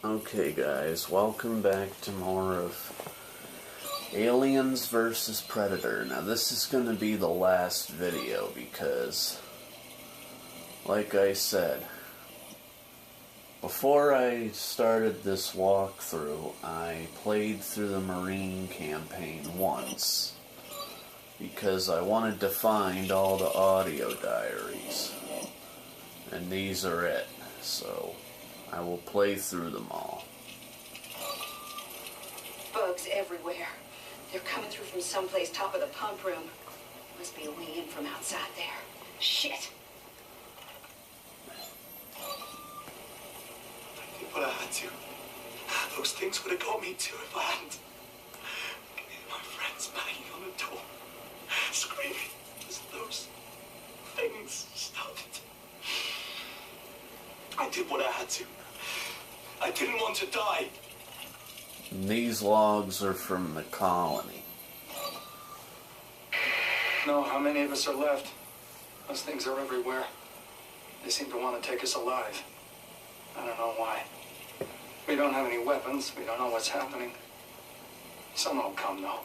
Okay guys, welcome back to more of Aliens vs. Predator. Now this is going to be the last video because, like I said, before I started this walkthrough, I played through the Marine campaign once because I wanted to find all the audio diaries, and these are it, so I will play through them all. Bugs everywhere. They're coming through from someplace top of the pump room. Must be a way in from outside there. Shit. I did what I had to. Those things would have got me too if I hadn't. My friends banging on the door, screaming as those things started. I did what I had to. I didn't want to die. These logs are from the colony. No, how many of us are left? Those things are everywhere. They seem to want to take us alive. I don't know why. We don't have any weapons. We don't know what's happening. Someone will come, though.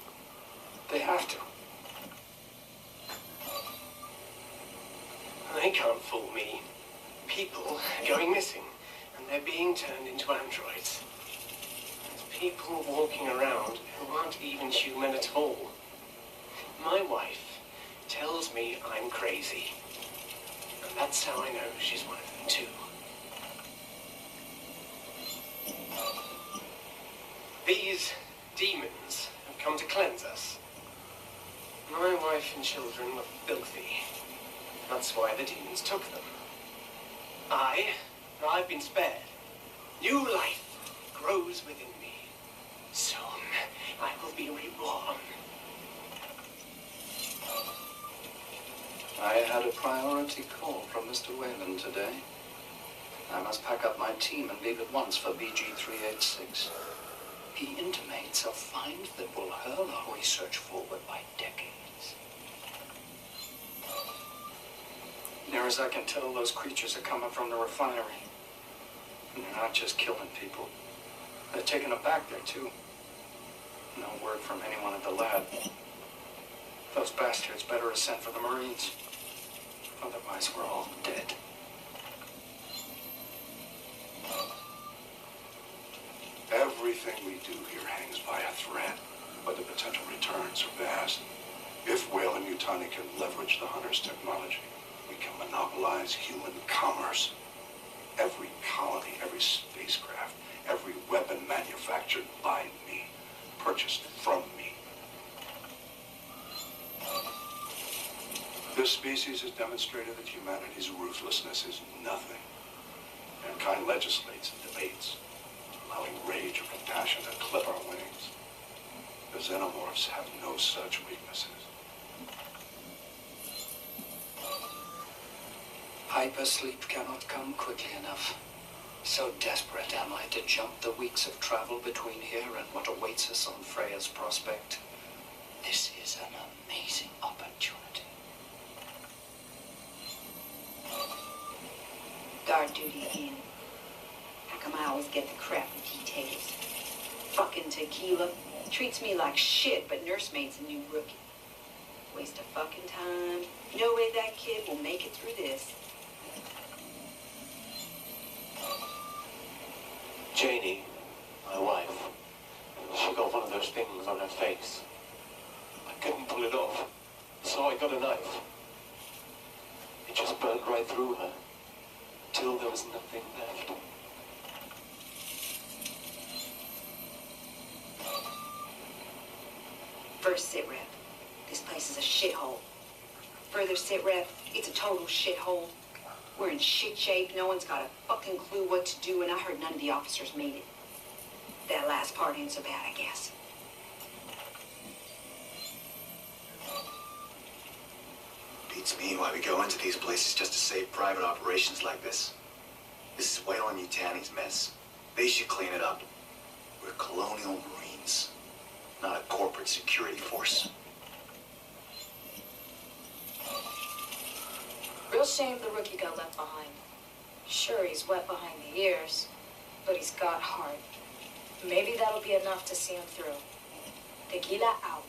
They have to. They can't fool me. People are going missing, and they're being turned into androids. There's people walking around who aren't even human at all. My wife tells me I'm crazy, and that's how I know she's one of them too. These demons have come to cleanse us. My wife and children were filthy. That's why the demons took them. I've been spared. New life grows within me. Soon, I will be reborn. I had a priority call from Mr. Whalen today. I must pack up my team and leave at once for BG-386. He intimates a find that will hurl our research forward by decades. Near as I can tell, those creatures are coming from the refinery. And they're not just killing people. They're taking them back there, too. No word from anyone at the lab. Those bastards better have sent for the Marines. Otherwise, we're all dead. Everything we do here hangs by a thread, but the potential returns are vast. If Whale and Yutani can leverage the Hunter's technology, we can monopolize human commerce. Every colony, every spacecraft, every weapon manufactured by me, purchased from me. This species has demonstrated that humanity's ruthlessness is nothing. Mankind legislates and debates, allowing rage or compassion to clip our wings. The xenomorphs have no such weaknesses. Hypersleep cannot come quickly enough. So desperate am I to jump the weeks of travel between here and what awaits us on Freya's Prospect. This is an amazing opportunity. Guard duty in. How come I always get the crappy details? Fucking tequila. Treats me like shit, but nursemaid's a new rookie. Waste of fucking time. No way that kid will make it through this. Janie, my wife, she got one of those things on her face. I couldn't pull it off, so I got a knife. It just burnt right through her, till there was nothing left. First sit rep. This place is a shithole. Further sit rep. It's a total shithole. We're in shit shape. No one's got a fucking clue what to do, and I heard none of the officers made it. That last part ain't so bad, I guess. Beats me why we go into these places just to save private operations like this. This is Whale and Yutani's mess. They should clean it up. We're colonial Marines, not a corporate security force. Real shame the rookie got left behind. Sure, he's wet behind the ears, but he's got heart. Maybe that'll be enough to see him through. Tequila out.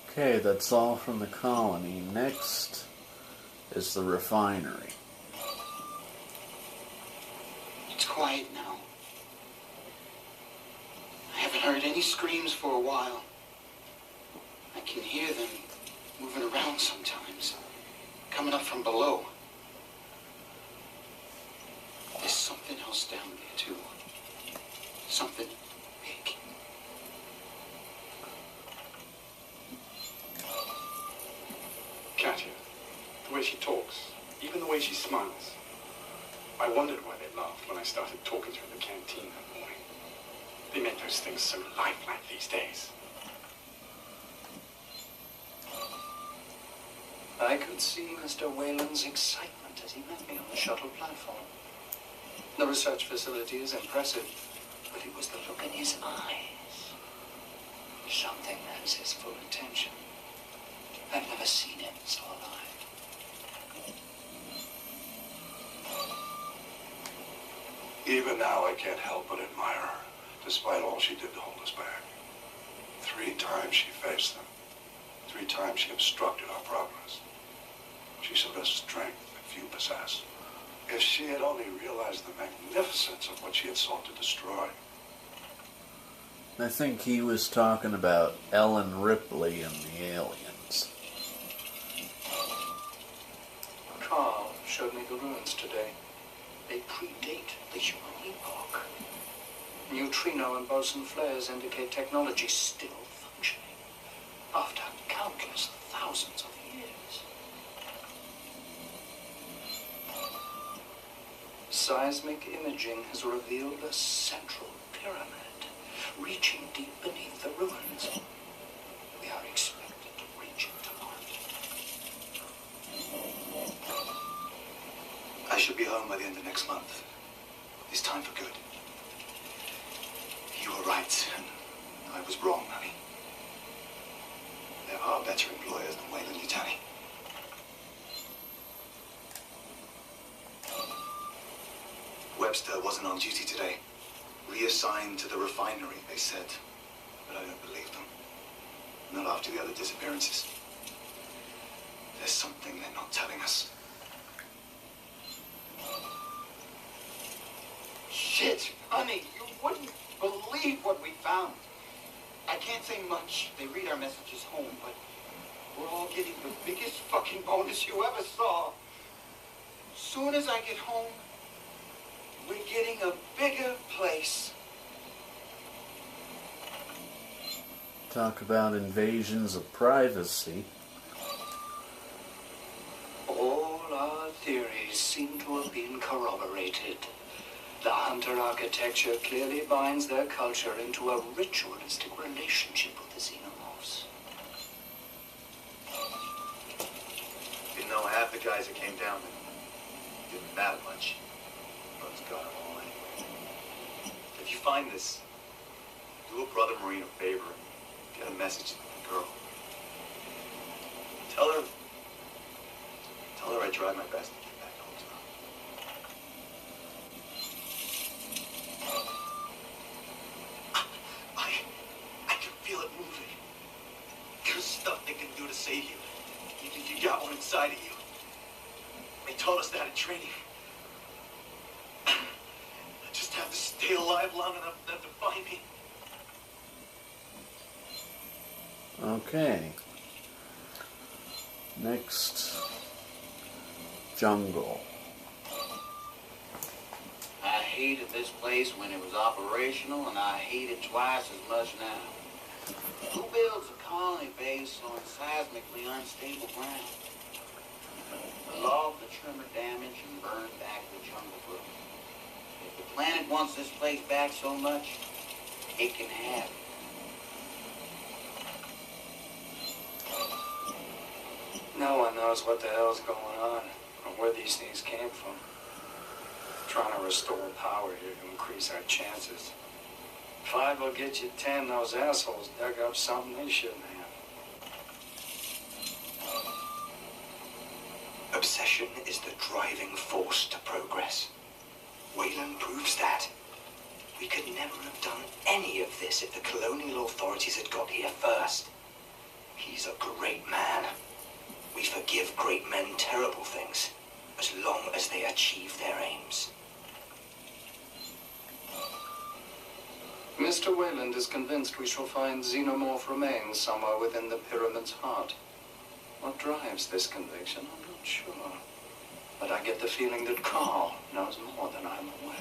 Okay, that's all from the colony. Next is the refinery. It's quiet now. I haven't heard any screams for a while. I can hear them moving around sometimes, coming up from below. There's something else down there, too. Something big. Katya, the way she talks, even the way she smiles. I wondered why they laughed when I started talking to her in the canteen that morning. They make those things so lifelike these days. I could see Mr. Whalen's excitement as he met me on the shuttle platform. The research facility is impressive, but it was the look in his eyes. Something has his full attention. I've never seen him so alive. Even now, I can't help but admire her, despite all she did to hold us back. 3 times she faced them. 3 times she obstructed our progress. She showed us strength that few possess. If she had only realized the magnificence of what she had sought to destroy. I think he was talking about Ellen Ripley and the aliens. Carl showed me the ruins today. They predate the human epoch. Neutrino and boson flares indicate technology still functioning after countless thousands of years. Seismic imaging has revealed a central pyramid reaching deep beneath the ruins. We are expected to reach it tomorrow. I should be home by the end of next month. This time for good. You were right, and I was wrong, honey. There are better employers than Weyland-Yutani. Webster wasn't on duty today. Reassigned to the refinery, they said. But I don't believe them. Not after the other disappearances. There's something they're not telling us. Shit, honey, you wouldn't believe what we found. I can't say much. They read our messages home, but we're all getting the biggest fucking bonus you ever saw. Soon as I get home, we're getting a bigger place. Talk about invasions of privacy. All our theories seem to have been corroborated. The Hunter architecture clearly binds their culture into a ritualistic relationship with the xenomorphs. Didn't know half the guys that came down there. Didn't matter much. Bro's got them all anyway. If you find this, do a brother Marine a favor and get a message to the girl. Tell her I tried my best to get back home to her. I can feel it moving. There's stuff they can do to save you. You got one inside of you. They taught us that in training. I just have to stay alive long enough for them to find me. Okay. Next, jungle. I hated this place when it was operational, and I hate it twice as much now. Who builds a colony base on seismically unstable ground? The law of the tremor damage and burn back the jungle book. If the planet wants this place back so much, it can have it. No one knows what the hell's going on or where these things came from. Trying to restore power here to increase our chances. 5 will get you 10. Those assholes dug up something they shouldn't have. Obsession is the driving force to progress. Wayland proves that. We could never have done any of this if the colonial authorities had got here first. He's a great man. We forgive great men terrible things, as long as they achieve their aims. Mr. Wayland is convinced we shall find xenomorph remains somewhere within the pyramid's heart. What drives this conviction, I'm not sure. But I get the feeling that Carl knows more than I'm aware.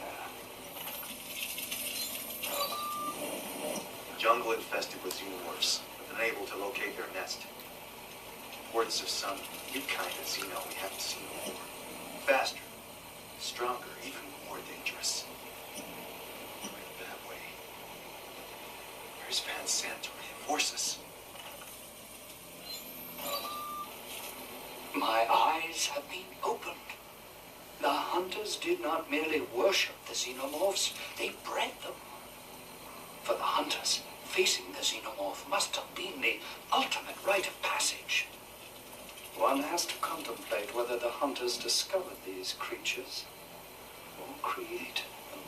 Jungle infested with xenomorphs, but unable to locate their nest. Reports of some new kind of xeno we haven't seen before. Faster, stronger, even more dangerous. Right that way. Where's Van Sant to reinforce us? My eyes have been opened. The hunters did not merely worship the xenomorphs, they bred them. For the hunters, facing the xenomorph must have been the ultimate rite of passage. One has to contemplate whether the hunters discovered these creatures or created them.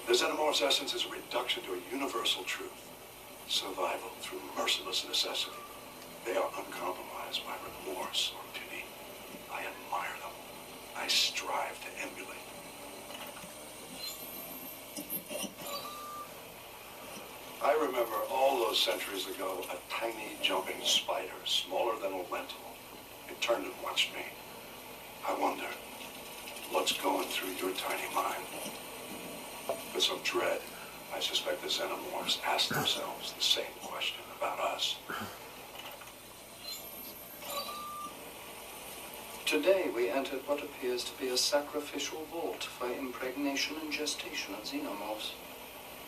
The xenomorph's essence is a reduction to a universal truth. Survival through merciless necessity. They are uncompromised by remorse or pity. I admire them. I strive to emulate them. I remember all those centuries ago, a tiny jumping spider, smaller than a lentil. It turned and watched me. I wonder, what's going through your tiny mind? With some dread, I suspect the xenomorphs ask themselves the same question about us. Today we entered what appears to be a sacrificial vault for impregnation and gestation of xenomorphs.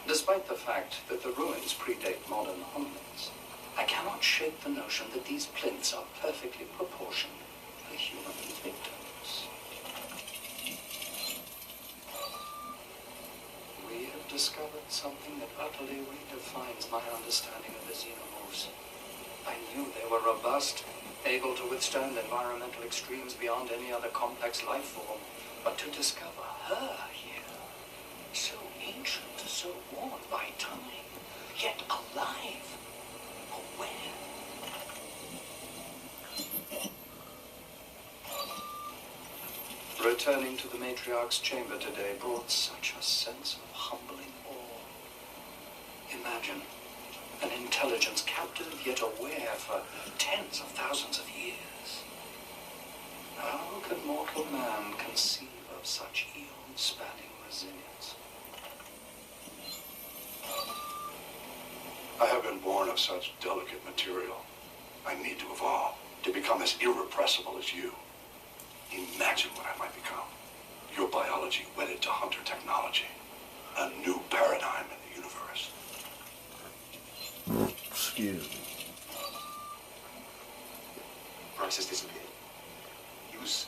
Despite the fact that the ruins predate modern hominids, I cannot shake the notion that these plinths are perfectly proportioned for human victims. We have discovered something that utterly redefines my understanding of the xenomorphs. I knew they were robust, able to withstand environmental extremes beyond any other complex life form. But to discover her here, so ancient, so worn by time, yet alive, aware. Returning to the matriarch's chamber today brought such a sense of humbling awe. Imagine an intelligence captive yet aware for tens of thousands of years. How can mortal man conceive of such eon-spanning resilience? I have been born of such delicate material. I need to evolve, to become as irrepressible as you. Imagine what I might become. Your biology wedded to hunter technology. A new paradigm in the universe. Excuse me. Bryce has disappeared. He was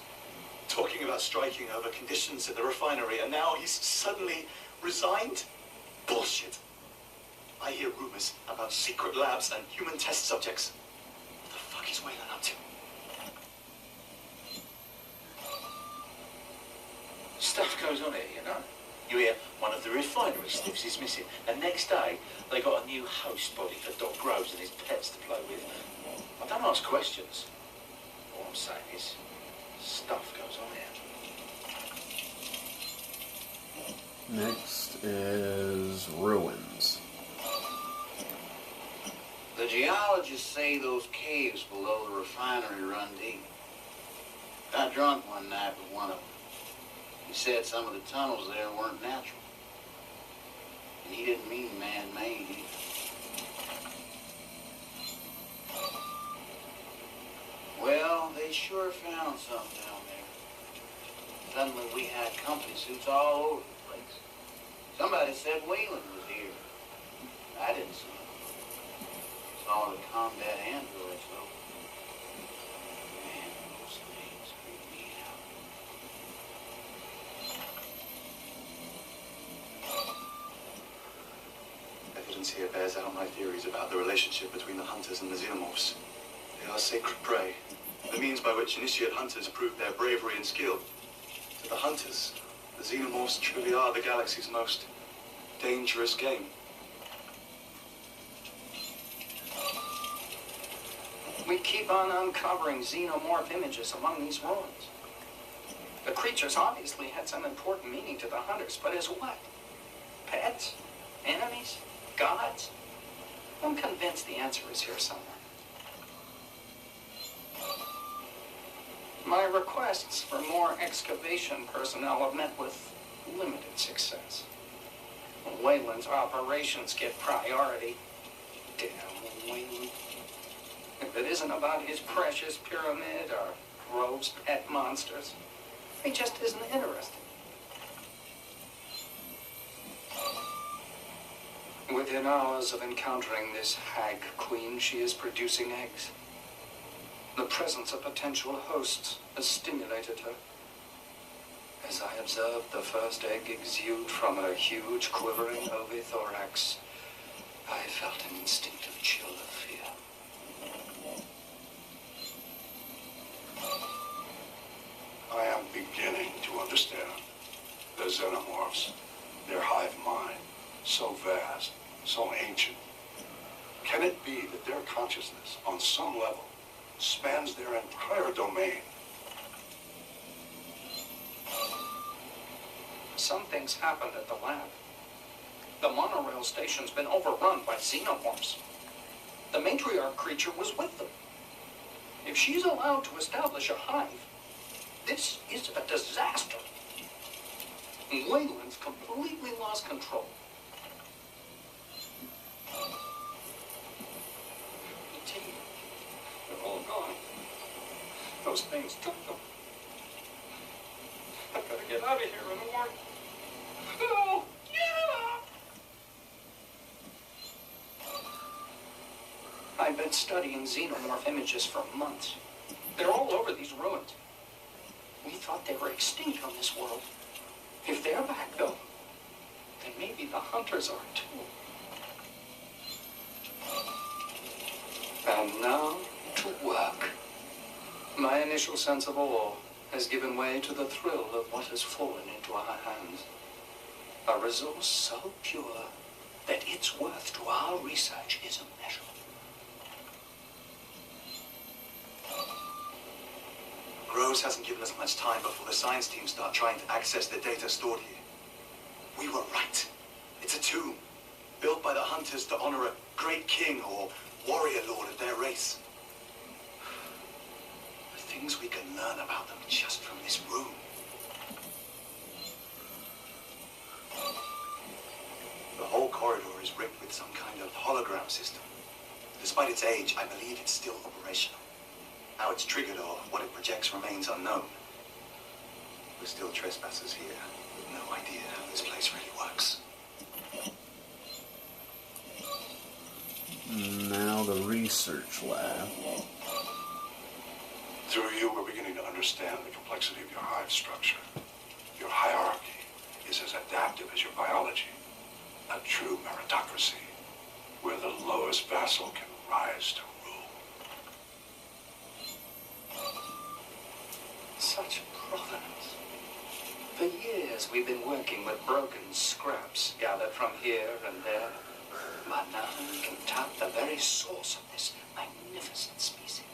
talking about striking over conditions at the refinery, and now he's suddenly resigned? Bullshit. I hear rumors about secret labs and human test subjects. What the fuck is Wayland up to? Stuff goes on here, you know. You hear one of the refinery sniffs is missing, and next day they got a new host body for Doc Groves and his pets to play with. I don't ask questions. All I'm saying is, stuff goes on here. Next is ruins. The geologists say those caves below the refinery run deep. Got drunk one night with one of them. He said some of the tunnels there weren't natural. And he didn't mean man-made either. Well, they sure found something down there. Suddenly we had company suits all over the place. Somebody said Wayland was here. I didn't see him. Saw the combat androids, though. Man, those things creep me out. Evidence here bears out my theories about the relationship between the hunters and the xenomorphs. They are sacred prey, The means by which initiate hunters prove their bravery and skill. To the hunters, the xenomorphs truly are the galaxy's most dangerous game. We keep on uncovering xenomorph images among these ruins. The creatures obviously had some important meaning to the hunters, but as what? Pets? Enemies? Gods? I'm convinced the answer is here somewhere. My requests for more excavation personnel have met with limited success. Wayland's operations get priority. Damn Wayland. If it isn't about his precious pyramid or Grove's pet monsters, he just isn't interested. Within hours of encountering this hag queen, she is producing eggs. The presence of potential hosts has stimulated her. As I observed the first egg exude from her huge, quivering ovathorax, I felt an instinctive chill of fear. I am beginning to understand. The xenomorphs, their hive mind, so vast, so ancient. Can it be that their consciousness, on some level, spans their entire domain? Something's happened at the lab. The monorail station's been overrun by xenomorphs. The matriarch creature was with them. If she's allowed to establish a hive, this is a disaster. Wayland's completely lost control. The team, they're all gone. Those things took them. I've got to get out of here in the morning. No! Yeah! I've been studying xenomorph images for months. They're all over these ruins. We thought they were extinct on this world. If they're back, though, then maybe the hunters are too. And now, to work. My initial sense of awe has given way to the thrill of what has fallen into our hands. A resource so pure that its worth to our research is immeasurable. Groves hasn't given us much time before the science team start trying to access the data stored here. We were right. It's a tomb, built by the hunters to honor a great king or warrior lord of their race. The things we can learn about them just from this room. The whole corridor is rigged with some kind of hologram system. Despite its age, I believe it's still operational. How it's triggered or what it projects remains unknown. We're still trespassers here, with no idea how this place really works. Now the research lab. Through you, we're beginning to understand the complexity of your hive structure. Your hierarchy is as adaptive as your biology. A true meritocracy, where the lowest vassal can rise to rule. Such provenance. For years, we've been working with broken scraps gathered from here and there. But now we can tap the very source of this magnificent species.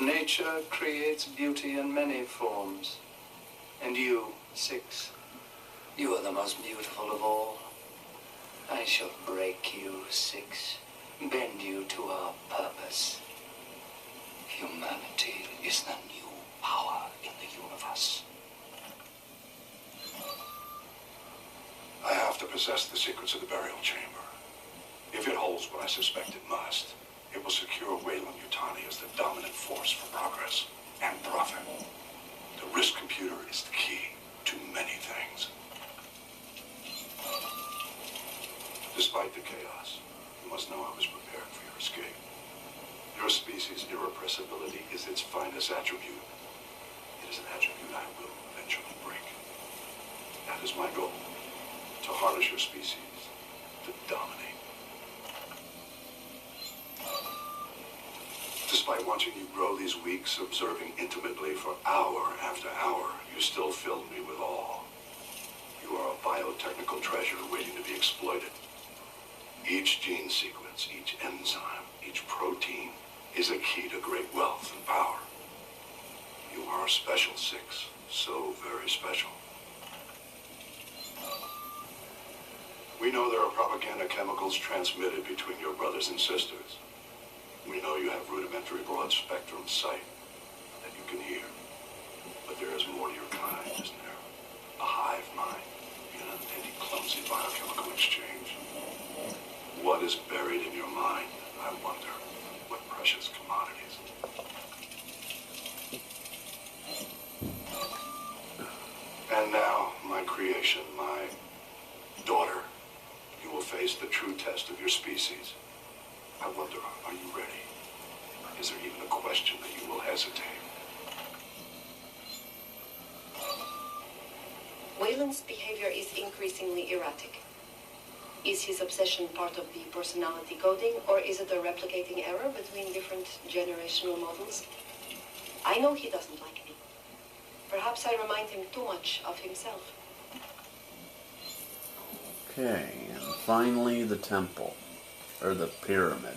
Nature creates beauty in many forms. And you, Six, you are the most beautiful of all. I shall break you, Six, bend you to our purpose. Humanity is the new power in the universe. I have to possess the secrets of the burial chamber. If it holds what I suspect it must, it will secure Weyland-Yutani as the dominant force for progress and profit. The risk computer is the key to many things. Despite the chaos, you must know I was prepared for your escape. Your species' irrepressibility is its finest attribute. It is an attribute I will eventually break. That is my goal. To harness your species, to dominate. Despite watching you grow these weeks, observing intimately for hour after hour, you still filled me with awe. You are a biotechnical treasure waiting to be exploited. Each gene sequence, each enzyme, each protein is a key to great wealth and power. You are a special six, so very special. We know there are propaganda chemicals transmitted between your brothers and sisters. We know you have rudimentary broad-spectrum sight that you can hear. But there is more to your kind, isn't there? A hive mind in an anti-clumsy biochemical exchange. What is buried in your mind, I wonder? What precious commodities? And now, my creation, my daughter, you will face the true test of your species. I wonder, are you ready? Is there even a question that you will hesitate? Wayland's behavior is increasingly erratic. Is his obsession part of the personality coding, or is it a replicating error between different generational models? I know he doesn't like me. Perhaps I remind him too much of himself. Okay, and finally the temple, or the pyramid.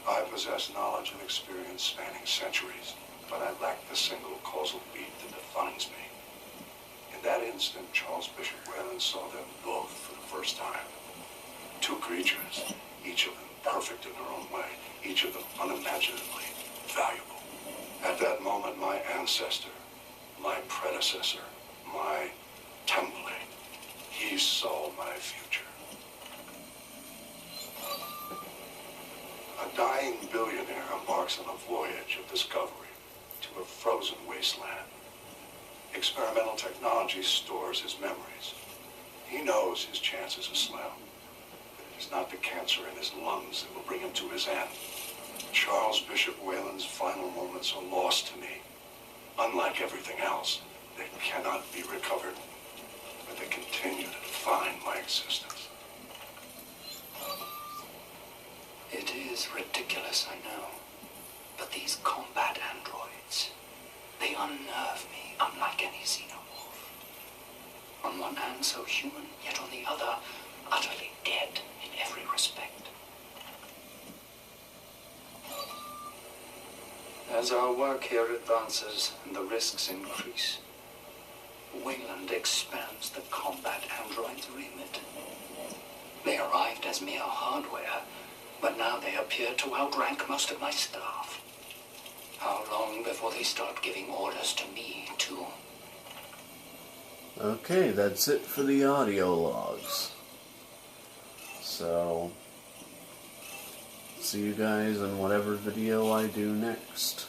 I possess knowledge and experience spanning centuries, but I lack the single causal beat that defines me. In that instant, Charles Bishop Whalen saw them both for the first time. Two creatures, each of them perfect in their own way, each of them unimaginably valuable. At that moment, my ancestor, my predecessor, my template, he saw my future. A dying billionaire embarks on a voyage of discovery to a frozen wasteland. Experimental technology stores his memories. He knows his chances are slim, but it is not the cancer in his lungs that will bring him to his end. Charles Bishop Whalen's final moments are lost to me. Unlike everything else, they cannot be recovered, but they continue to define my existence. It is ridiculous, I know. But these combat androids, they unnerve me unlike any xenomorph. On one hand, so human, yet on the other, utterly dead in every respect. As our work here advances and the risks increase, Wayland expands the combat android's remit. They arrived as mere hardware, but now they appear to outrank most of my staff. How long before they start giving orders to me, too? Okay, that's it for the audio logs. So, see you guys in whatever video I do next.